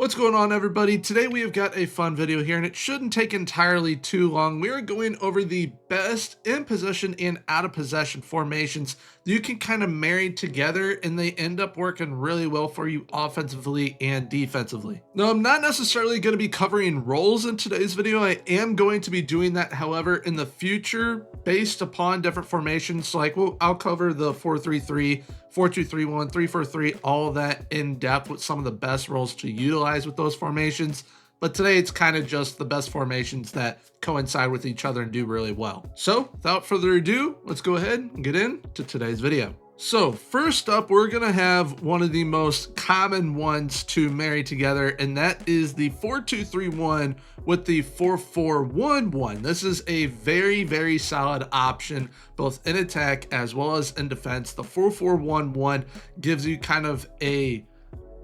What's going on, everybody? Today we have got a fun video here, and it shouldn't take entirely too long. We are going over the best in possession and out of possession formations that you can kind of marry together, and they end up working really well for you offensively and defensively. Now, I'm not necessarily going to be covering roles in today's video. I am going to be doing that, however, in the future based upon different formations. So I'll cover the 4-3-3, 4-2-3-1, 3-4-3, all of that in depth with some of the best roles to utilize with those formations. But today it's kind of just the best formations that coincide with each other and do really well. So without further ado, let's go ahead and get into today's video. So first up, we're going to have one of the most common ones to marry together, and that is the 4-2-3-1 with the 4-4-1-1. This is a very, very solid option, both in attack as well as in defense. The 4-4-1-1 gives you kind of a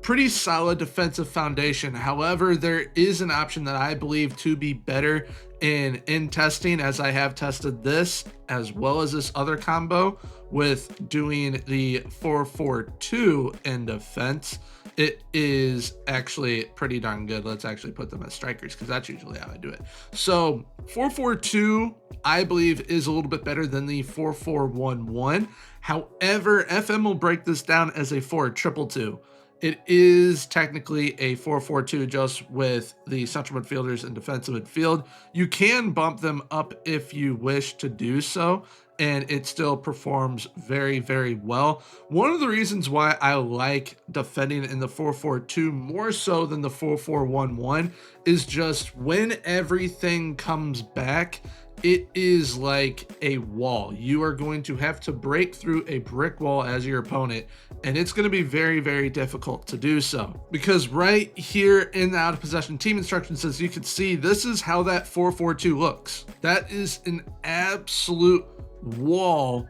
pretty solid defensive foundation. However, there is an option that I believe to be better in testing, as I have tested this as well as this other combo with doing the 4-4-2 in defense. It is actually pretty darn good. Let's actually put them as strikers because that's usually how I do it. So 4-4-2, I believe, is a little bit better than the 4-4-1-1. However, FM will break this down as a 4-2-2. It is technically a 4-4-2 just with the central midfielders and defensive midfield. You can bump them up if you wish to do so, and it still performs very, very well. One of the reasons why I like defending in the 4-4-2 more so than the 4-4-1-1 is just when everything comes back, it is like a wall. You are going to have to break through a brick wall as your opponent, and it's going to be very, very difficult to do so. Because right here in the out of possession team instructions, as you can see, this is how that 4-4-2 looks. That is an absolute wall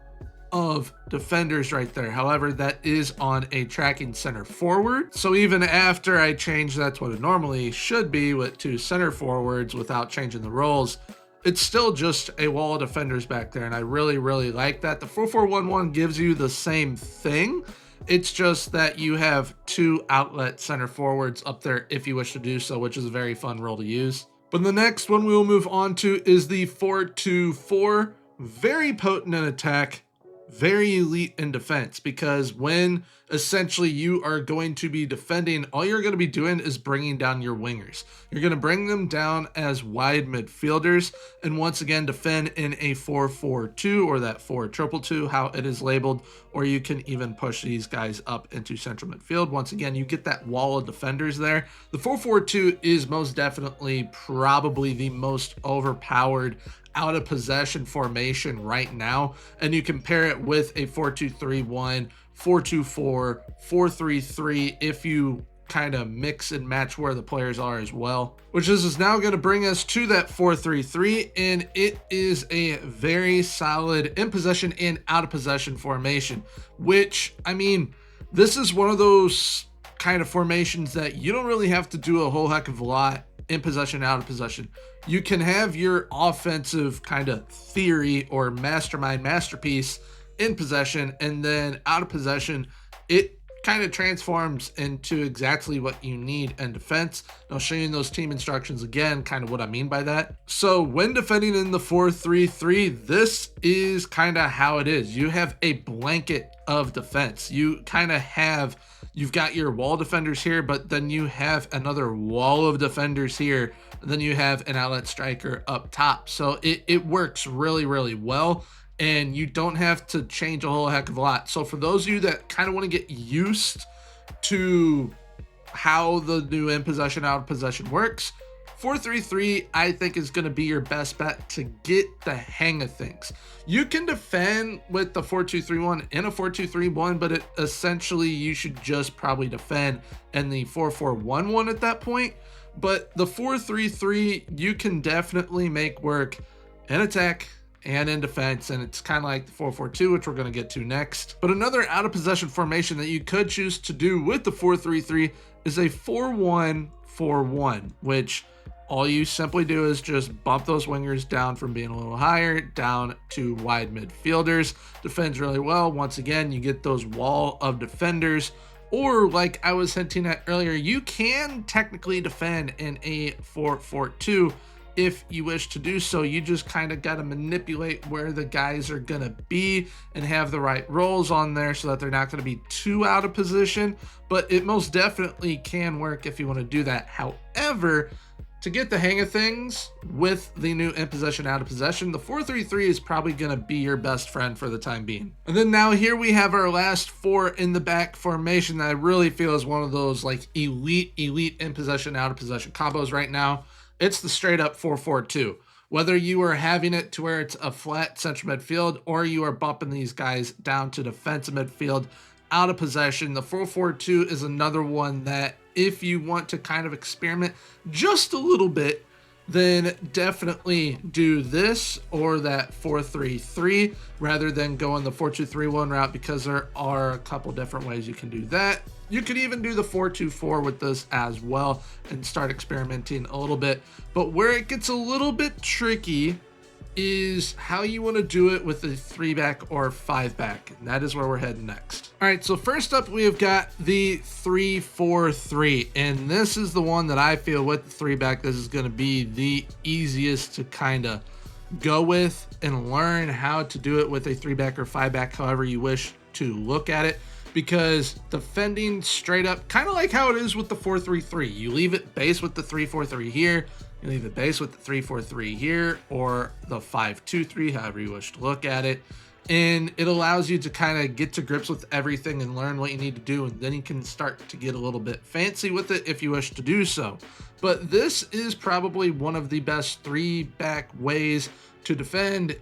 of defenders right there. However, that is on a tracking center forward. So even after I change that to what it normally should be with two center forwards without changing the roles, it's still just a wall of defenders back there, and I really, really like that. The 4-4-1-1 gives you the same thing. It's just that you have two outlet center forwards up there if you wish to do so, which is a very fun role to use. But the next one we will move on to is the 4-2-4. Very potent in attack, very elite in defense, because when essentially you are going to be defending, all you're going to be doing is bringing down your wingers. You're going to bring them down as wide midfielders, and once again defend in a 4-4-2 or that 4-2-2, how it is labeled, or you can even push these guys up into central midfield. Once again, you get that wall of defenders there. The 4-4-2 is most definitely probably the most overpowered out of possession formation right now, and you compare it with a 4-2-3-1, 4-2-4, 4-3-3 if you kind of mix and match where the players are as well, which is now going to bring us to that 4-3-3, and it is a very solid in possession and out of possession formation, which, I mean, this is one of those kind of formations that you don't really have to do a whole heck of a lot in possession, out of possession. You can have your offensive kind of theory or masterpiece in possession, and then out of possession, it kind of transforms into exactly what you need in defense. And I'll show you in those team instructions again, kind of what I mean by that. So when defending in the 4-3-3, this is kind of how it is. You have a blanket of defense. You kind of have, you've got your wall defenders here, but then you have another wall of defenders here. And then you have an outlet striker up top. So it works really, really well, and you don't have to change a whole heck of a lot. So for those of you that kind of want to get used to how the new in possession, out of possession works, 4-3-3 I think is going to be your best bet to get the hang of things. You can defend with the 4-2-3-1 and a 4-2-3-1, but essentially you should just probably defend in the 4-4-1-1 at that point. But the 4-3-3 you can definitely make work in attack and in defense, and it's kind of like the 4-4-2, which we're going to get to next. But another out of possession formation that you could choose to do with the 4-3-3 is a 4-1-4-1, which all you simply do is just bump those wingers down from being a little higher down to wide midfielders. Defends really well. Once again, you get those wall of defenders Or like I was hinting at earlier, you can technically defend in a 4-4-2 if you wish to do so. You just kind of got to manipulate where the guys are going to be and have the right roles on there so that they're not going to be too out of position. But it most definitely can work if you want to do that. However, to get the hang of things with the new in possession, out of possession, the 4-3-3 is probably going to be your best friend for the time being. And then now here we have our last 4 in the back formation that I really feel is one of those like elite in possession, out of possession combos right now. It's the straight up 4-4-2. Whether you are having it to where it's a flat central midfield or you are bumping these guys down to defensive midfield, out of possession, the 4-4-2 is another one that if you want to kind of experiment just a little bit, then definitely do this or that 4-3-3 rather than going the 4-2-3-1 route, because there are a couple different ways you can do that. You could even do the 4-2-4 with this as well and start experimenting a little bit. But where it gets a little bit tricky is how you want to do it with a 3-back or 5-back. And that is where we're heading next. All right, so first up, we have got the 3-4-3. And this is the one that I feel with the 3-back, this is going to be the easiest to kind of go with and learn how to do it with a 3-back or 5-back, however you wish to look at it. Because defending straight up, kind of like how it is with the 4-3-3, you leave it base with the 3-4-3 here, you leave it base with the 3-4-3 here, or the 5-2-3, however you wish to look at it. And it allows you to kind of get to grips with everything and learn what you need to do. And then you can start to get a little bit fancy with it if you wish to do so. But this is probably one of the best 3-back ways to defend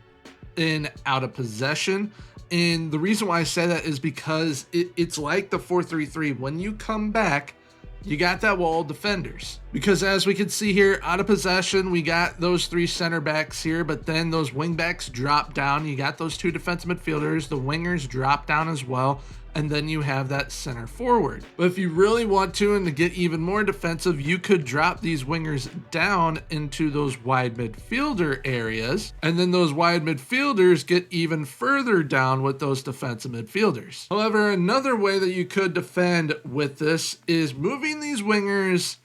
in out of possession. And the reason why I say that is because it's like the 4-3-3. When you come back, you got that wall of defenders. Because as we can see here, out of possession, we got those 3 center backs here, but then those wing backs drop down. You got those 2 defensive midfielders. The wingers drop down as well. And then you have that center forward. But if you really want to, and to get even more defensive, you could drop these wingers down into those wide midfielder areas. And then those wide midfielders get even further down with those defensive midfielders. However, another way that you could defend with this is moving these wingers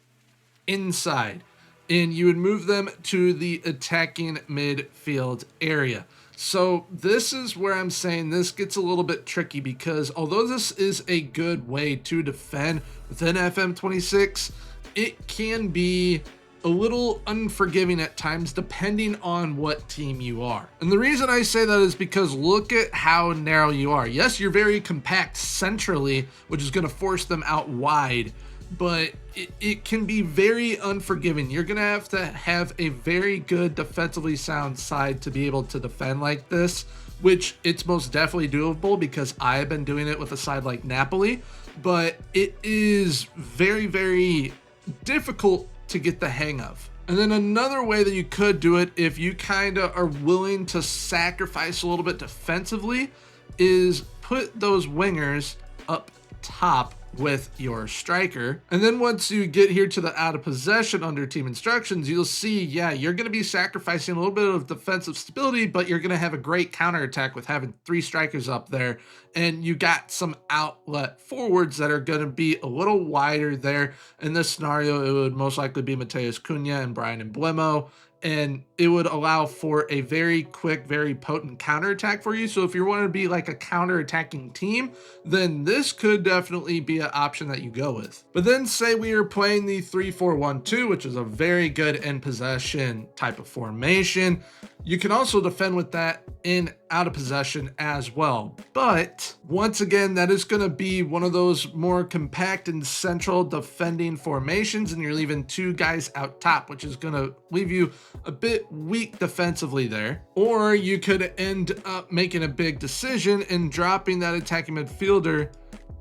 inside. And you would move them to the attacking midfield area. So this is where I'm saying this gets a little bit tricky, because although this is a good way to defend within FM26, it can be a little unforgiving at times depending on what team you are. And the reason I say that is because look at how narrow you are. Yes, you're very compact centrally, which is going to force them out wide, but it can be very unforgiving. You're going to have a very good defensively sound side to be able to defend like this, which it's most definitely doable because I have been doing it with a side like Napoli, but it is very, very difficult to get the hang of. And then another way that you could do it, if you kind of are willing to sacrifice a little bit defensively, is put those wingers up top with your striker. And then once you get here to the out of possession under team instructions, you'll see, yeah, you're going to be sacrificing a little bit of defensive stability, but you're going to have a great counterattack with having 3 strikers up there. And you got some outlet forwards that are going to be a little wider there. In this scenario, it would most likely be Mateus Cunha and Brian Emblemo. And it would allow for a very quick, very potent counterattack for you. So if you want to be like a counter-attacking team, then this could definitely be an option that you go with. But then say we are playing the 3-4-1-2, which is a very good in possession type of formation. You can also defend with that in out of possession as well. But once again, that is going to be one of those more compact and central defending formations, and you're leaving 2 guys out top, which is going to leave you a bit weak defensively there. Or you could end up making a big decision and dropping that attacking midfielder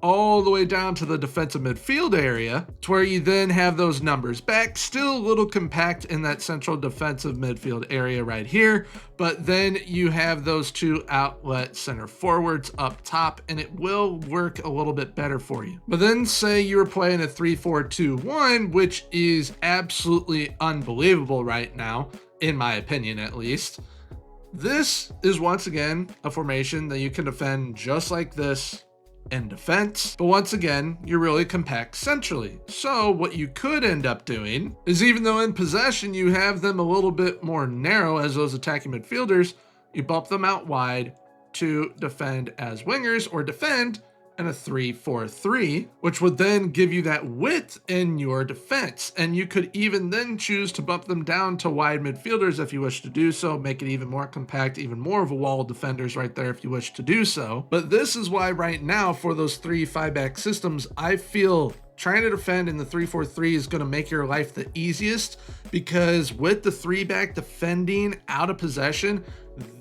all the way down to the defensive midfield area, to where you then have those numbers back, still a little compact in that central defensive midfield area right here, but then you have those 2 outlet center forwards up top, and it will work a little bit better for you. But then say you were playing a 3-4-2-1, which is absolutely unbelievable right now, in my opinion at least. This is once again a formation that you can defend just like this and defense. But once again, you're really compact centrally. So what you could end up doing is, even though in possession you have them a little bit more narrow as those attacking midfielders, you bump them out wide to defend as wingers or defend in a 3-4-3, which would then give you that width in your defense. And you could even then choose to bump them down to wide midfielders if you wish to do so, make it even more compact, even more of a wall of defenders right there if you wish to do so. But this is why right now for those 3-5-back systems, I feel trying to defend in the 3-4-3 is going to make your life the easiest, because with the 3-back defending out of possession,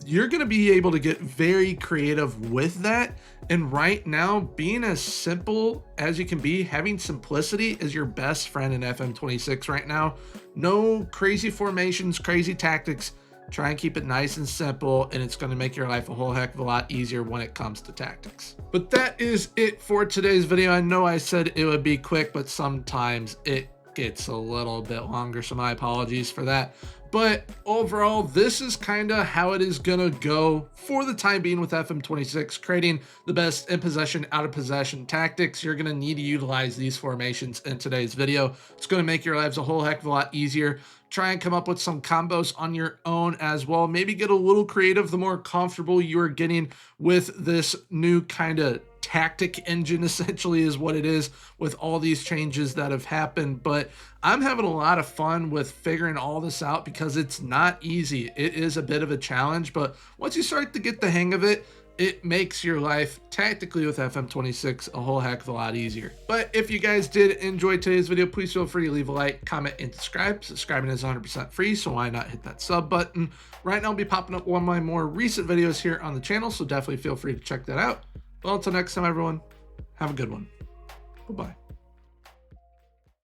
you're going to be able to get very creative with that. And right now, being as simple as you can be, having simplicity is your best friend in FM26 right now. No crazy formations, crazy tactics. Try and keep it nice and simple, and it's going to make your life a whole heck of a lot easier when it comes to tactics. But that is it for today's video. I know I said it would be quick, but sometimes it gets a little bit longer, so my apologies for that. But overall, this is kind of how it is going to go for the time being with FM26, creating the best in possession, out of possession tactics. You're going to need to utilize these formations in today's video. It's going to make your lives a whole heck of a lot easier. Try and come up with some combos on your own as well. Maybe get a little creative the more comfortable you are getting with this new kind of tactic engine, essentially is what it is, with all these changes that have happened. But I'm having a lot of fun with figuring all this out, because it's not easy. It is a bit of a challenge, but once you start to get the hang of it, it makes your life tactically with FM26 a whole heck of a lot easier. But if you guys did enjoy today's video, please feel free to leave a like, comment, and subscribe. Subscribing is 100% free, so why not hit that sub button? Right now I'll be popping up one of my more recent videos here on the channel, so definitely feel free to check that out. Well, until next time, everyone, have a good one. Bye-bye.